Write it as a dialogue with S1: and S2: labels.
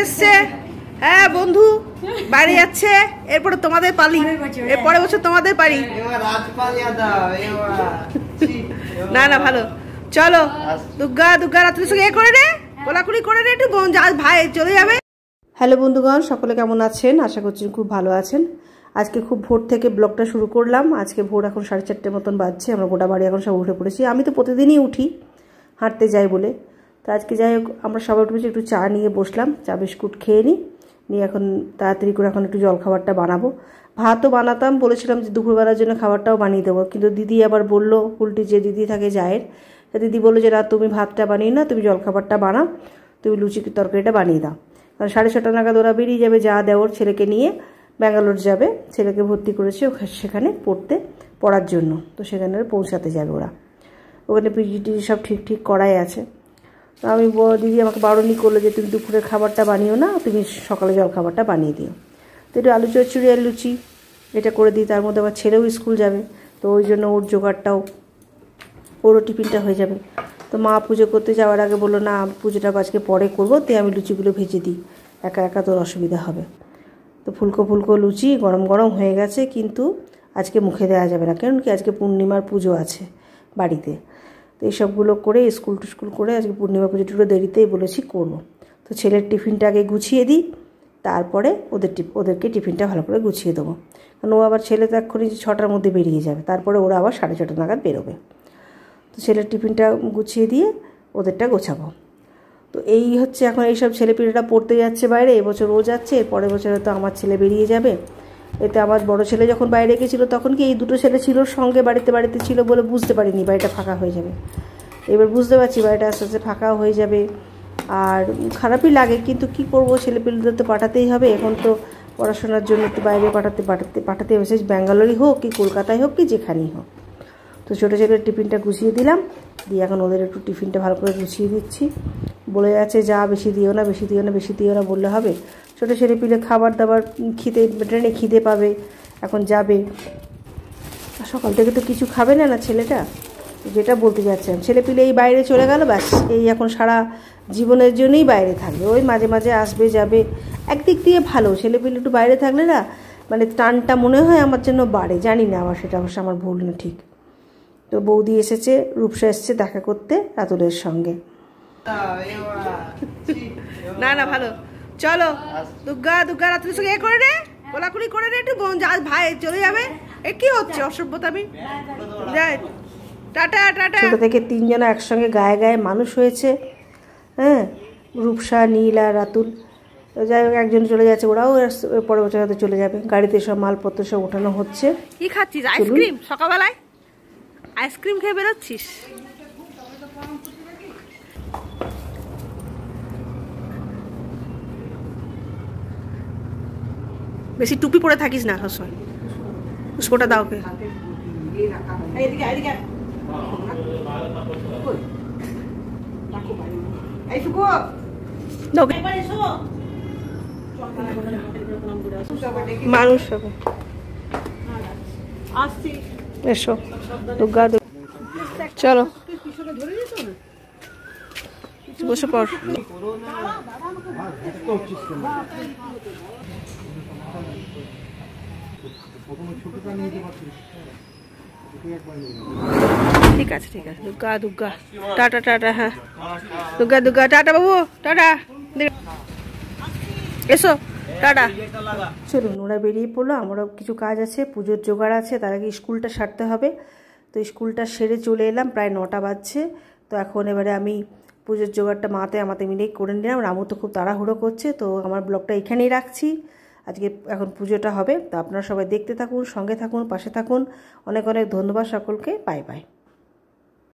S1: এসছে। হ্যাঁ বন্ধু বাড়ি যাচ্ছে, এরপরে তোমাদের পালি, এর পরের বছর তোমাদের পারি। না না ভালো, চলো দুর্গা দুর্গা রাত্রি সঙ্গে এ করে রে, কোলাকুলি করে রে একটু, ভাই চলে যাবে। হ্যালো বন্ধুগণ, সকলে কেমন আছেন? আশা করছি খুব ভালো আছেন। আজকে খুব ভোর থেকে ব্লগটা শুরু করলাম। আজকে ভোর এখন 4:30 মতন বাজছে। আমরা গোটা বাড়ি এখন সব উঠে পড়েছি। আমি তো প্রতিদিনই উঠি, হাঁটতে যাই বলে। তো আজকে যাই হোক, আমরা সবাই উঠে একটু চা নিয়ে বসলাম, চা বিস্কুট খেয়ে নিয়ে এখন তাড়াতাড়ি করে এখন একটু জলখাবারটা বানাবো। ভাতও বানাতাম, বলেছিলাম যে দুপুরবেলার জন্য খাবারটাও বানিয়ে দেবো, কিন্তু দিদি আবার বললো, উল্টি যে দিদি থাকে জায়ের, দিদি বললো যে না তুমি ভাতটা বানিয়ে না, তুমি জলখাবারটা বানাও, তুমি লুচি তরকারিটা বানিয়ে দাও। কারণ 6:30 নাগাদ ওরা বেরিয়ে যাবে, যা দেওয়ার ছেলেকে নিয়ে ব্যাঙ্গালোর যাবে। ছেলেকে ভর্তি করেছে সেখানে পড়ার জন্য, তো সেখানে পৌঁছাতে যাবে ওরা। ওখানে পিজিটি সব ঠিক করাই আছে। তো আমি দিদি আমাকে বারণই করলো যে তুমি দুপুরের খাবারটা বানিও না, তুমি সকালে জলখাবারটা বানিয়ে দিও। তো একটু আলু চচ্চড়ি আর লুচি এটা করে দিই, তার মধ্যে আবার ছেলেও স্কুল যাবে, তো ওই জন্য ওর জোগাড়টাও, ওরও টিফিনটা হয়ে যাবে। তো মা পুজো করতে যাওয়ার আগে বললো না পুজোটা আজকে পরে করবো, তো আমি লুচিগুলো ভেজে দিই, একা একা তোর অসুবিধা হবে। তো ফুলকো ফুলকো লুচি গরম গরম হয়ে গেছে, কিন্তু আজকে মুখে দেওয়া যাবে না, কারণ কি আজকে পূর্ণিমার পুজো আছে বাড়িতে। তো এইসবগুলো করে স্কুল করে আজকে পূর্ণিমা পুজোটুকু দেরিতেই বলেছি করবো। তো ছেলের টিফিনটা আগে গুছিয়ে দিই, তারপরে ওদেরকে টিফিনটা ভালো করে গুছিয়ে দেবো। কারণ ও আবার ছেলে তো এক্ষুনি 6টার মধ্যে বেরিয়ে যাবে, তারপরে ওরা আবার 6:30 নাগাদ বেরোবে। তো ছেলের টিফিনটা গুছিয়ে দিয়ে ওদেরটা গোছাবো। তো এই হচ্ছে এখন এইসব ছেলেপিলেরা পড়তে যাচ্ছে বাইরে, এবছর ও যাচ্ছে, এর পরের বছর হয়তো আমার ছেলে বেরিয়ে যাবে। এতে আমার বড় ছেলে যখন বাইরে গেছিলো তখন কি এই দুটো ছেলে ছিল সঙ্গে, বাড়িতে ছিল বলে বুঝতে পারিনি বাড়িটা ফাঁকা হয়ে যাবে। এবার বুঝতে পারছি বাড়িটা আস্তে আস্তে ফাঁকা হয়ে যাবে, আর খারাপই লাগে, কিন্তু কি করব, ছেলেপিলেদের তো পাঠাতেই হবে। এখন তো পড়াশোনার জন্য তো বাইরে পাঠাতে হয়েছে, ব্যাঙ্গালোরই হোক কি কলকাতায় হোক কি যেখানেই হোক। তো ছোটো ছেলের টিফিনটা গুছিয়ে দিলাম, দিয়ে এখন ওদের একটু টিফিনটা ভালো করে গুছিয়ে দিচ্ছি। বলে যাচ্ছে যা বেশি দিও না বললে হবে। ছোটো ছেলে পিলে খাবার দাবার ট্রেনে খিদে পাবে, এখন যাবে, সকাল থেকে তো কিছু খাবে না ছেলেটা। যেটা বলতে যাচ্ছেন, ছেলে পিলে এই বাইরে চলে গেল, ব্যাস এই এখন সারা জীবনের জন্যই বাইরে থাকবে, ওই মাঝে মাঝে আসবে যাবে। একদিক দিয়ে ভালো, ছেলে পিলে একটু বাইরে থাকলে না মানে টানটা মনে হয় আমার জন্য বাড়ে, জানি না আবার সেটা অবশ্য আমার ভুল না ঠিক। তো বৌদি এসেছে, রূপসা এসেছে দেখা করতে রাতুলের সঙ্গে। না না ভালো, চলো দুর্গা দুর্গা রাত্রির সঙ্গে এ করে রে, কোলাকুলি করে রে একটু, ভাই চলে যাবে। এ কি হচ্ছে অসভ্যতামি, যাই টাটা টাটা। ছোটো থেকে 3 জন একসঙ্গে গায়ে মানুষ হয়েছে, হ্যাঁ, রূপসা, নীল আর রাতুল। যাই হোক একজন চলে যাচ্ছে, ওরাও পরের বছর হয়তো চলে যাবে। গাড়িতে সব মালপত্র সব ওঠানো হচ্ছে। কি খাচ্ছিস? আইসক্রিম? সকালবেলায় আইসক্রিম খেয়ে বেরোচ্ছিস? বেশি টুপি পরে থাকিস না সবসময়, পুষ্পটা দাও কে। মানুষ হবে, এসো দুর্গা চলো বসে পড়। ঠিক আছে দুর্গা দুর্গা টাটা টাটা। হ্যাঁ দুর্গা দুর্গা টাটা বাবু, টাটা, এসো টাটা। চলুন ওরা বেরিয়ে পড়লো, আমারও কিছু কাজ আছে, পুজোর জোগাড় আছে, তার আগে স্কুলটা সারতে হবে। তো স্কুলটা সেরে চলে এলাম, প্রায় 9টা বাজছে। তো এখন এবারে আমি পুজোর জোগাড়টা আমাতে মিলেই করে নিলাম। রামু তো খুব তাড়াহুড়ো করছে, তো আমার ব্লগটা এখানেই রাখছি। আজকে এখন পুজোটা হবে, তো আপনারা সবাই দেখতে থাকুন, সঙ্গে থাকুন, পাশে থাকুন। অনেক অনেক ধন্যবাদ সকলকে, বাই বাই।